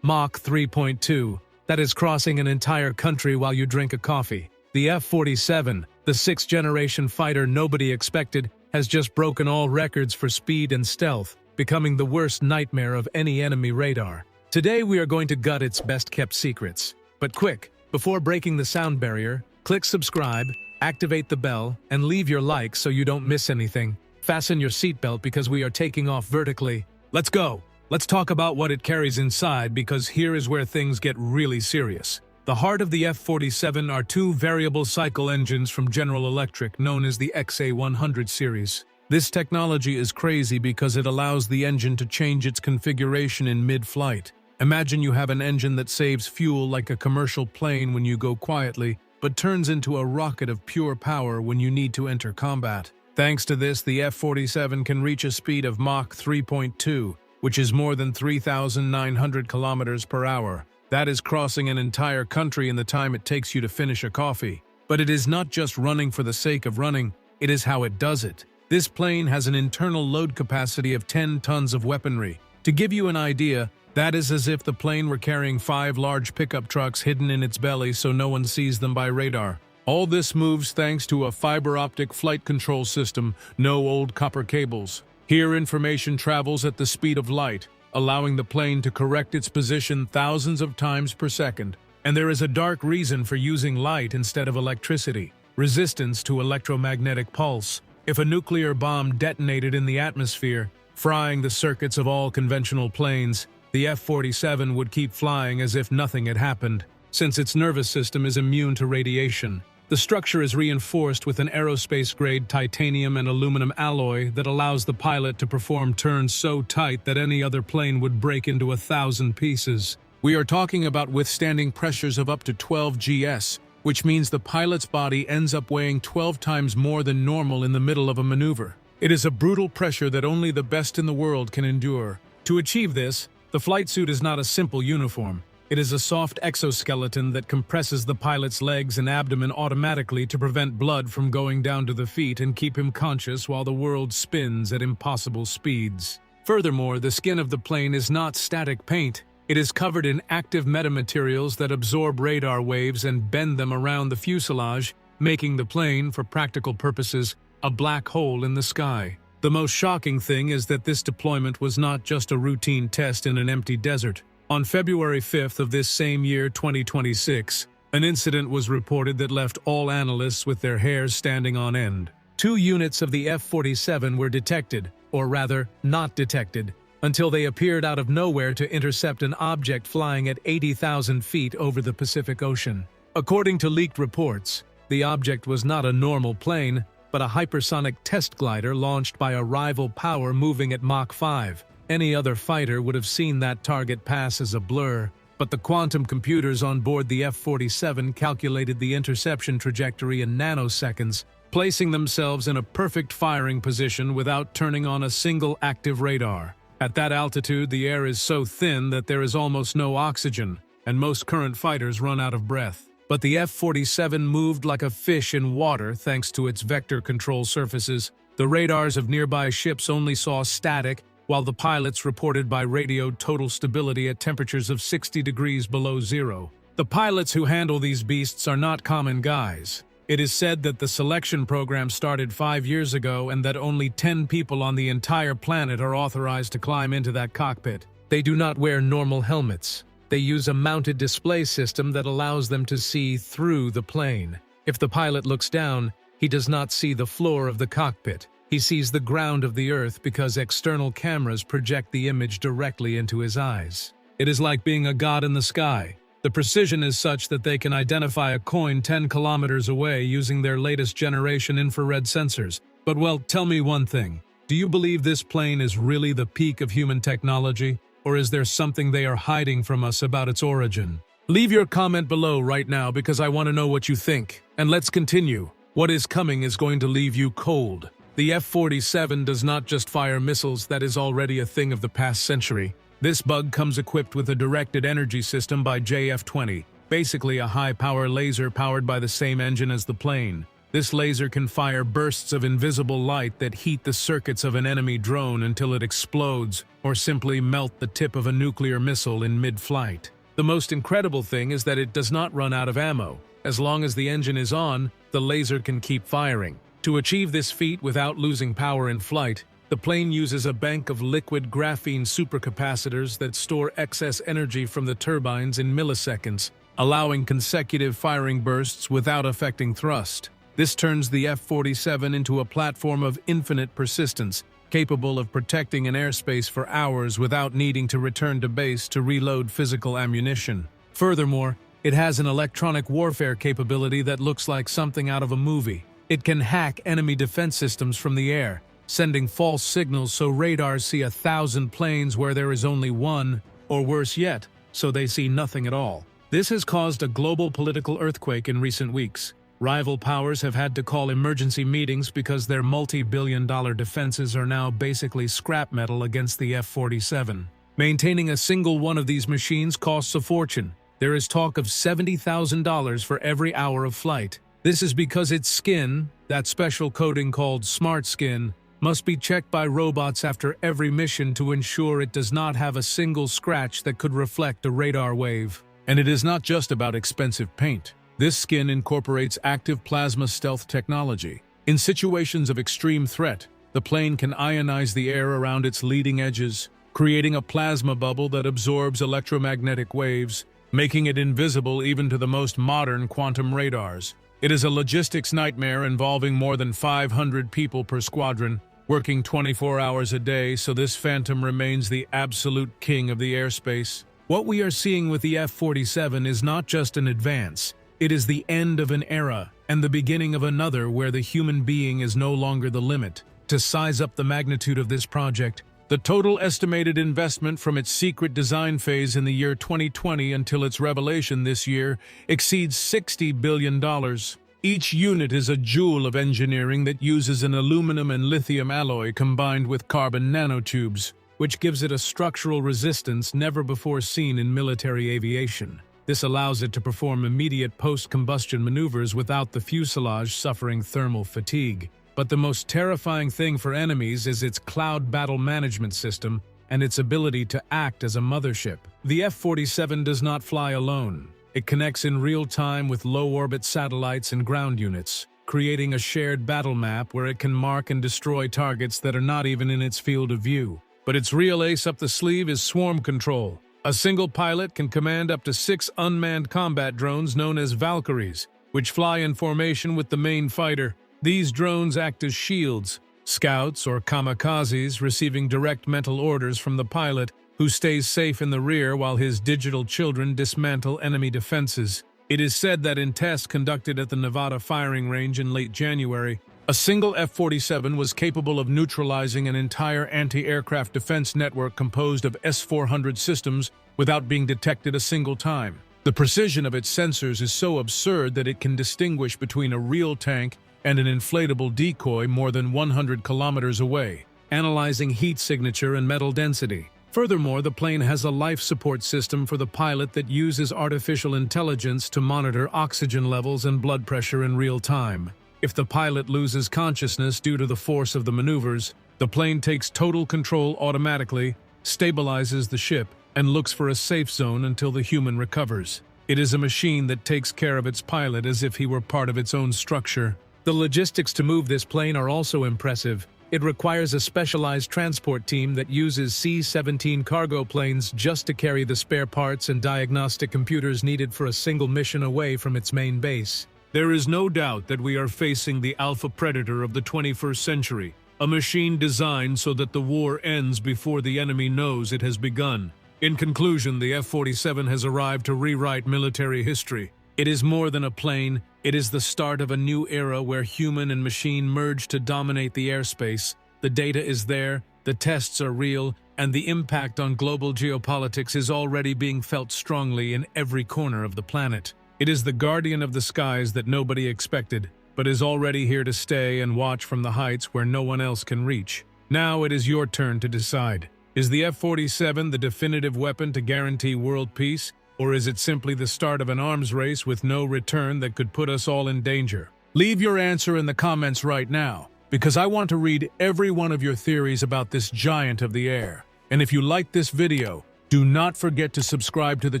Mach 3.2, that is crossing an entire country while you drink a coffee. The F-47, the sixth-generation fighter nobody expected, has just broken all records for speed and stealth, becoming the worst nightmare of any enemy radar. Today we are going to gut its best-kept secrets. But quick, before breaking the sound barrier, click subscribe, activate the bell, and leave your like so you don't miss anything. Fasten your seatbelt because we are taking off vertically. Let's go! Let's talk about what it carries inside, because here is where things get really serious. The heart of the F-47 are two variable cycle engines from General Electric known as the XA100 series. This technology is crazy because it allows the engine to change its configuration in mid-flight. Imagine you have an engine that saves fuel like a commercial plane when you go quietly, but turns into a rocket of pure power when you need to enter combat. Thanks to this, the F-47 can reach a speed of Mach 3.2, which is more than 3,900 kilometers per hour. That is crossing an entire country in the time it takes you to finish a coffee. But it is not just running for the sake of running, it is how it does it. This plane has an internal load capacity of 10 tons of weaponry. To give you an idea, that is as if the plane were carrying 5 large pickup trucks hidden in its belly so no one sees them by radar. All this moves thanks to a fiber optic flight control system, no old copper cables. Here information travels at the speed of light, allowing the plane to correct its position thousands of times per second. And there is a dark reason for using light instead of electricity: resistance to electromagnetic pulse. If a nuclear bomb detonated in the atmosphere, frying the circuits of all conventional planes, the F-47 would keep flying as if nothing had happened, since its nervous system is immune to radiation. The structure is reinforced with an aerospace-grade titanium and aluminum alloy that allows the pilot to perform turns so tight that any other plane would break into 1,000 pieces. We are talking about withstanding pressures of up to 12 gs, which means the pilot's body ends up weighing 12 times more than normal in the middle of a maneuver. It is a brutal pressure that only the best in the world can endure. To achieve this, the flight suit is not a simple uniform. It is a soft exoskeleton that compresses the pilot's legs and abdomen automatically to prevent blood from going down to the feet and keep him conscious while the world spins at impossible speeds. Furthermore, the skin of the plane is not static paint. It is covered in active metamaterials that absorb radar waves and bend them around the fuselage, making the plane, for practical purposes, a black hole in the sky. The most shocking thing is that this deployment was not just a routine test in an empty desert. On February 5th of this same year, 2026, an incident was reported that left all analysts with their hairs standing on end. 2 units of the F-47 were detected, or rather, not detected, until they appeared out of nowhere to intercept an object flying at 80,000 feet over the Pacific Ocean. According to leaked reports, the object was not a normal plane, but a hypersonic test glider launched by a rival power moving at Mach 5. Any other fighter would have seen that target pass as a blur, but the quantum computers on board the F-47 calculated the interception trajectory in nanoseconds, placing themselves in a perfect firing position without turning on a single active radar. At that altitude, the air is so thin that there is almost no oxygen, and most current fighters run out of breath. But the F-47 moved like a fish in water thanks to its vector control surfaces. The radars of nearby ships only saw static, while the pilots reported by radio total stability at temperatures of 60 degrees below zero. The pilots who handle these beasts are not common guys. It is said that the selection program started 5 years ago and that only 10 people on the entire planet are authorized to climb into that cockpit. They do not wear normal helmets. They use a mounted display system that allows them to see through the plane. If the pilot looks down, he does not see the floor of the cockpit. He sees the ground of the earth because external cameras project the image directly into his eyes. It is like being a god in the sky. The precision is such that they can identify a coin 10 kilometers away using their latest generation infrared sensors. But well, tell me one thing. Do you believe this plane is really the peak of human technology? Or is there something they are hiding from us about its origin? Leave your comment below right now because I want to know what you think. And let's continue. What is coming is going to leave you cold. The F-47 does not just fire missiles, that is already a thing of the past century. This bug comes equipped with a directed energy system by JF-20, basically a high-power laser powered by the same engine as the plane. This laser can fire bursts of invisible light that heat the circuits of an enemy drone until it explodes, or simply melt the tip of a nuclear missile in mid-flight. The most incredible thing is that it does not run out of ammo. As long as the engine is on, the laser can keep firing. To achieve this feat without losing power in flight, the plane uses a bank of liquid graphene supercapacitors that store excess energy from the turbines in milliseconds, allowing consecutive firing bursts without affecting thrust. This turns the F-47 into a platform of infinite persistence, capable of protecting an airspace for hours without needing to return to base to reload physical ammunition. Furthermore, it has an electronic warfare capability that looks like something out of a movie. It can hack enemy defense systems from the air, sending false signals so radars see 1,000 planes where there is only one, or worse yet, so they see nothing at all. This has caused a global political earthquake in recent weeks. Rival powers have had to call emergency meetings because their multi-billion-dollar defenses are now basically scrap metal against the F-47. Maintaining a single one of these machines costs a fortune. There is talk of $70,000 for every hour of flight. This is because its skin, that special coating called smart skin, must be checked by robots after every mission to ensure it does not have a single scratch that could reflect a radar wave. And it is not just about expensive paint. This skin incorporates active plasma stealth technology. In situations of extreme threat, the plane can ionize the air around its leading edges, creating a plasma bubble that absorbs electromagnetic waves, making it invisible even to the most modern quantum radars. It is a logistics nightmare involving more than 500 people per squadron, working 24 hours a day, so this Phantom remains the absolute king of the airspace. What we are seeing with the F-47 is not just an advance. It is the end of an era and the beginning of another where the human being is no longer the limit. To size up the magnitude of this project, the total estimated investment from its secret design phase in the year 2020 until its revelation this year exceeds $60 billion. Each unit is a jewel of engineering that uses an aluminum and lithium alloy combined with carbon nanotubes, which gives it a structural resistance never before seen in military aviation. This allows it to perform immediate post-combustion maneuvers without the fuselage suffering thermal fatigue. But the most terrifying thing for enemies is its cloud battle management system and its ability to act as a mothership. The F-47 does not fly alone. It connects in real time with low-orbit satellites and ground units, creating a shared battle map where it can mark and destroy targets that are not even in its field of view. But its real ace up the sleeve is swarm control. A single pilot can command up to 6 unmanned combat drones known as Valkyries, which fly in formation with the main fighter. These drones act as shields, scouts or kamikazes receiving direct mental orders from the pilot, who stays safe in the rear while his digital children dismantle enemy defenses. It is said that in tests conducted at the Nevada firing range in late January, a single F-47 was capable of neutralizing an entire anti-aircraft defense network composed of S-400 systems without being detected a single time. The precision of its sensors is so absurd that it can distinguish between a real tank and an inflatable decoy more than 100 kilometers away, analyzing heat signature and metal density. Furthermore, the plane has a life support system for the pilot that uses artificial intelligence to monitor oxygen levels and blood pressure in real time. If the pilot loses consciousness due to the force of the maneuvers, the plane takes total control automatically, stabilizes the ship, and looks for a safe zone until the human recovers. It is a machine that takes care of its pilot as if he were part of its own structure. The logistics to move this plane are also impressive. It requires a specialized transport team that uses C-17 cargo planes just to carry the spare parts and diagnostic computers needed for a single mission away from its main base. There is no doubt that we are facing the alpha predator of the 21st century, a machine designed so that the war ends before the enemy knows it has begun. In conclusion, the F-47 has arrived to rewrite military history. It is more than a plane, it is the start of a new era where human and machine merge to dominate the airspace. The data is there, the tests are real, and the impact on global geopolitics is already being felt strongly in every corner of the planet. It is the guardian of the skies that nobody expected, but is already here to stay and watch from the heights where no one else can reach. Now it is your turn to decide. Is the F-47 the definitive weapon to guarantee world peace, or is it simply the start of an arms race with no return that could put us all in danger? Leave your answer in the comments right now, because I want to read every one of your theories about this giant of the air. And if you like this video, do not forget to subscribe to the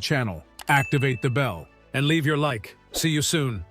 channel, activate the bell, and leave your like. See you soon.